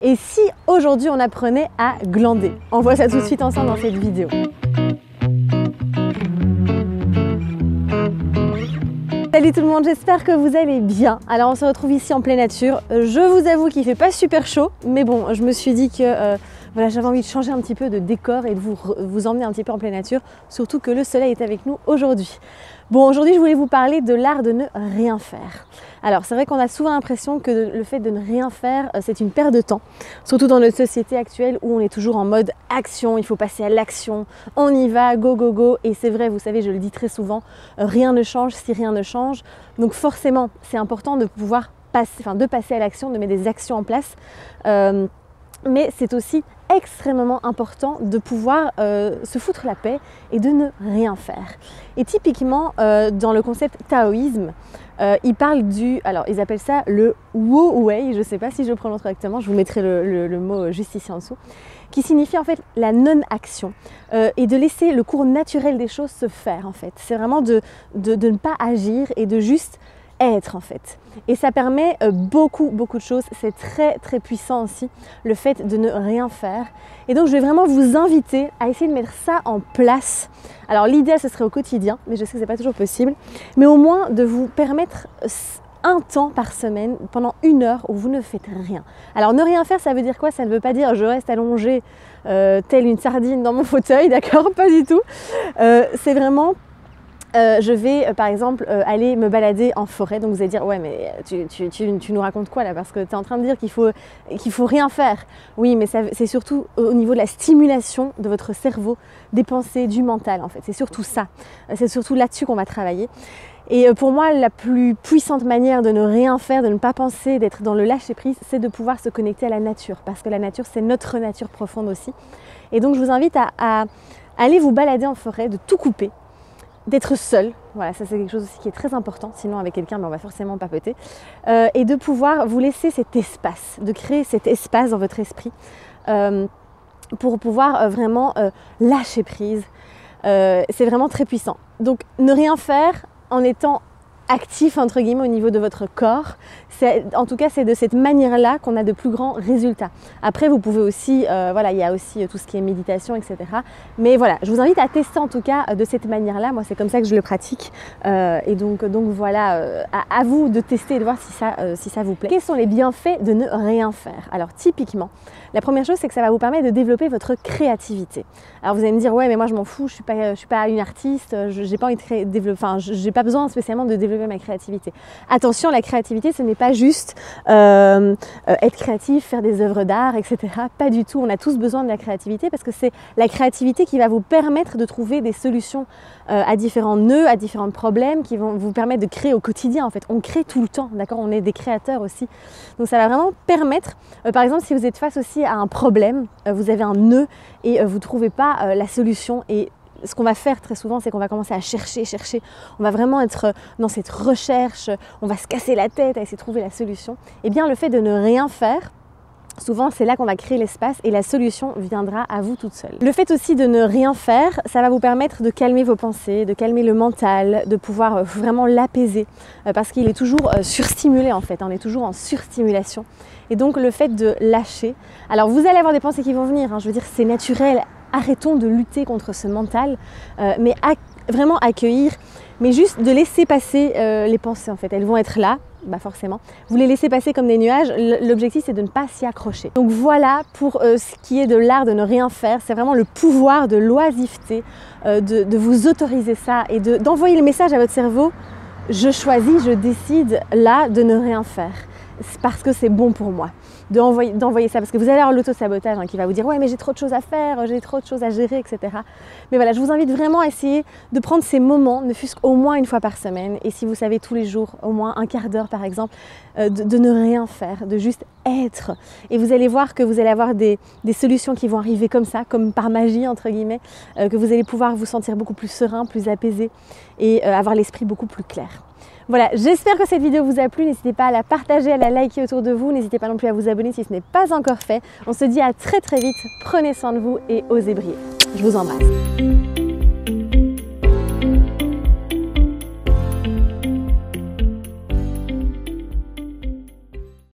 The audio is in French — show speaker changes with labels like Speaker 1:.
Speaker 1: Et si aujourd'hui on apprenait à glander? On voit ça tout de suite ensemble dans cette vidéo. Salut tout le monde, j'espère que vous allez bien. Alors on se retrouve ici en pleine nature. Je vous avoue qu'il fait pas super chaud, mais bon, je me suis dit que voilà, j'avais envie de changer un petit peu de décor et de vous emmener un petit peu en pleine nature, surtout que le soleil est avec nous aujourd'hui. Bon, aujourd'hui je voulais vous parler de l'art de ne rien faire. Alors c'est vrai qu'on a souvent l'impression que le fait de ne rien faire, c'est une perte de temps, surtout dans notre société actuelle où on est toujours en mode action, il faut passer à l'action, on y va, go go go, et c'est vrai, vous savez, je le dis très souvent, rien ne change si rien ne change, donc forcément c'est important de pouvoir passer à l'action, de mettre des actions en place, mais c'est aussi extrêmement important de pouvoir se foutre la paix et de ne rien faire. Et typiquement dans le concept taoïsme, ils parlent alors ils appellent ça le Wu Wei, je ne sais pas si je le prononce correctement, je vous mettrai le mot juste ici en dessous, qui signifie en fait la non-action et de laisser le cours naturel des choses se faire en fait. C'est vraiment de ne pas agir et de juste être en fait. Et ça permet beaucoup de choses, c'est très puissant aussi, le fait de ne rien faire. Et donc je vais vraiment vous inviter à essayer de mettre ça en place. Alors l'idée ce serait au quotidien, mais je sais que c'est pas toujours possible, mais au moins de vous permettre un temps par semaine, pendant 1 heure où vous ne faites rien. Alors ne rien faire, ça veut dire quoi? Ça ne veut pas dire je reste allongée telle une sardine dans mon fauteuil, d'accord? Pas du tout. C'est vraiment je vais par exemple aller me balader en forêt. Donc vous allez dire ouais mais tu nous racontes quoi là, parce que tu es en train de dire qu'il faut rien faire. Oui, mais c'est surtout au niveau de la stimulation de votre cerveau, des pensées, du mental en fait. C'est surtout ça, c'est surtout là-dessus qu'on va travailler. Et pour moi, la plus puissante manière de ne rien faire, de ne pas penser, d'être dans le lâcher-prise, c'est de pouvoir se connecter à la nature. Parce que la nature, c'est notre nature profonde aussi. Et donc je vous invite à aller vous balader en forêt, de tout couper, d'être seul, voilà, ça c'est quelque chose aussi qui est très important, sinon avec quelqu'un on va forcément papoter, et de pouvoir vous laisser cet espace, de créer cet espace dans votre esprit pour pouvoir vraiment lâcher prise. C'est vraiment très puissant. Donc ne rien faire en étant actif entre guillemets au niveau de votre corps, en tout cas c'est de cette manière-là qu'on a de plus grands résultats. Après vous pouvez aussi, voilà, il y a aussi tout ce qui est méditation, etc. Mais voilà, je vous invite à tester en tout cas de cette manière-là. Moi c'est comme ça que je le pratique, et donc voilà, à vous de tester et de voir si ça vous plaît. Quels sont les bienfaits de ne rien faire? Alors typiquement, la première chose c'est que ça va vous permettre de développer votre créativité. Alors vous allez me dire ouais mais moi je m'en fous, je suis pas une artiste, j'ai pas envie de développer, enfin j'ai pas besoin spécialement de développer ma créativité. Attention, la créativité ce n'est pas juste être créatif, faire des œuvres d'art, etc. Pas du tout, on a tous besoin de la créativité parce que c'est la créativité qui va vous permettre de trouver des solutions à différents nœuds, à différents problèmes, qui vont vous permettre de créer au quotidien en fait. On crée tout le temps, d'accord? On est des créateurs aussi. Donc ça va vraiment permettre, par exemple si vous êtes face aussi à un problème, vous avez un nœud et vous ne trouvez pas la solution, et ce qu'on va faire très souvent, c'est qu'on va commencer à chercher. On va vraiment être dans cette recherche, on va se casser la tête à essayer de trouver la solution. Et bien le fait de ne rien faire, souvent c'est là qu'on va créer l'espace et la solution viendra à vous toute seule. Le fait aussi de ne rien faire, ça va vous permettre de calmer vos pensées, de calmer le mental, de pouvoir vraiment l'apaiser, parce qu'il est toujours surstimulé en fait, on est toujours en surstimulation. Et donc le fait de lâcher, alors vous allez avoir des pensées qui vont venir, hein, je veux dire c'est naturel, arrêtons de lutter contre ce mental, mais vraiment accueillir, mais juste de laisser passer les pensées en fait, elles vont être là, bah forcément, vous les laissez passer comme des nuages, l'objectif c'est de ne pas s'y accrocher. Donc voilà pour ce qui est de l'art de ne rien faire, c'est vraiment le pouvoir de l'oisiveté, de vous autoriser ça et d'envoyer le message à votre cerveau, je choisis, je décide là de ne rien faire. Parce que c'est bon pour moi d'envoyer ça, parce que vous allez avoir l'auto-sabotage qui va vous dire ouais mais j'ai trop de choses à faire, j'ai trop de choses à gérer, etc. Mais voilà, je vous invite vraiment à essayer de prendre ces moments, ne fût-ce qu'au moins 1 fois par semaine, et si vous savez tous les jours, au moins 1/4 d'heure par exemple, de ne rien faire, de juste être. Et vous allez voir que vous allez avoir des solutions qui vont arriver comme ça, comme par magie entre guillemets, que vous allez pouvoir vous sentir beaucoup plus serein, plus apaisé et avoir l'esprit beaucoup plus clair. Voilà, j'espère que cette vidéo vous a plu, n'hésitez pas à la partager, à la liker autour de vous, n'hésitez pas non plus à vous abonner si ce n'est pas encore fait. On se dit à très vite, prenez soin de vous et osez briller. Je vous embrasse.